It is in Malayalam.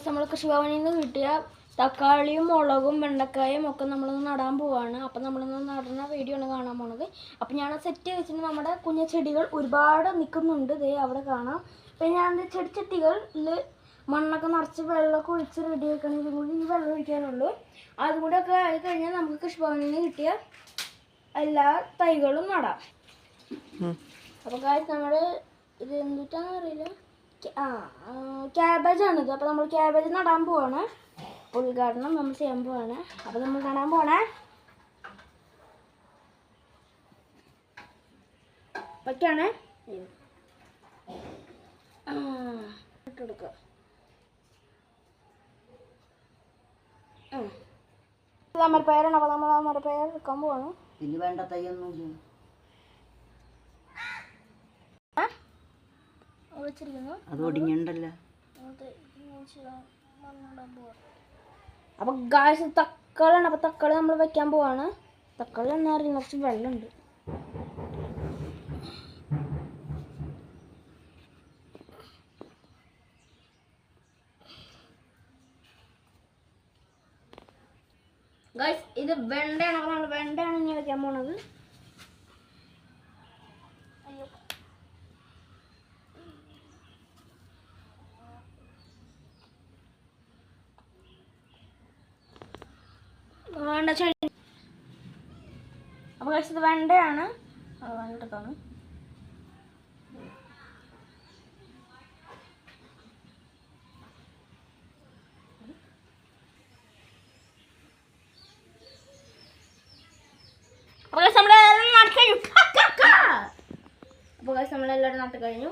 നമ്മൾ കൃഷിഭവനിൽ നിന്ന് കിട്ടിയ തക്കാളിയും മുളകും വെണ്ടക്കായും ഒക്കെ നമ്മളൊന്ന് നടാൻ പോവാണ്. അപ്പം നമ്മളൊന്ന് നടുന്ന വീഡിയോ ആണ് കാണാൻ പോണത്. അപ്പം ഞാൻ സെറ്റ് വെച്ചിട്ട് നമ്മുടെ കുഞ്ഞു ചെടികൾ ഒരുപാട് നിൽക്കുന്നുണ്ട്. ദേ അവിടെ കാണാം. അപ്പം ഞാൻ ചെടിച്ചട്ടികളിൽ മണ്ണൊക്കെ നിറച്ച് വെള്ളമൊക്കെ ഒഴിച്ച് റെഡി ആക്കണം. ഇതും കൂടി ഈ വെള്ളം ഒഴിക്കാനുള്ളൂ. അതും കൂടെ ഒക്കെ ആയി കഴിഞ്ഞാൽ നമുക്ക് കൃഷിഭവനിൽ നിന്ന് കിട്ടിയ എല്ലാ തൈകളും നടാം. അപ്പോൾ നമ്മൾ ഇത് എന്തിട്ടാന്ന് അറിയില്ല, ക്യാബേജാണിത്. അപ്പോൾ നമ്മൾ ക്യാബേജ് നടാൻ പോവാണ്. ഉദ്ഘാടനം നമ്മൾ ചെയ്യാൻ പോവാണ്. അപ്പോൾ നമ്മൾ നടാൻ പോണേ. ഒക്കെയാണ് ഇട്ടെടുക്കുക. താമരപ്പയറാണ്. അപ്പോൾ നമ്മൾ താമരപ്പയർ എടുക്കാൻ പോവാണ്. ഇനി വേണ്ട തൈയൊന്നും അത് ഒടിഞ്ഞുണ്ടല്ലോ. അപ്പൊ ഗായ്സ് തക്കാളിയാണ്. അപ്പൊ തക്കാളി നമ്മൾ വെക്കാൻ പോവാണ്. തക്കാളി എന്നാ അറിയുന്ന കുറച്ച് വെള്ളമുണ്ട്. ഗായ്സ് ഇത് വെണ്ടയാണ്. അപ്പൊ നമ്മൾ വെണ്ടയാണ് ഇനി വെക്കാൻ പോണത്. വേണ്ട ചെടി. അപ്പോൾ കഴിച്ചത് വെണ്ടയാണ്. വെണ്ടക്കാണ്. അപ്പോൾ നമ്മളെല്ലാം നട്ട് കഴിഞ്ഞു. അപ്പോൾ നമ്മളെല്ലാവരും നട്ട് കഴിഞ്ഞു.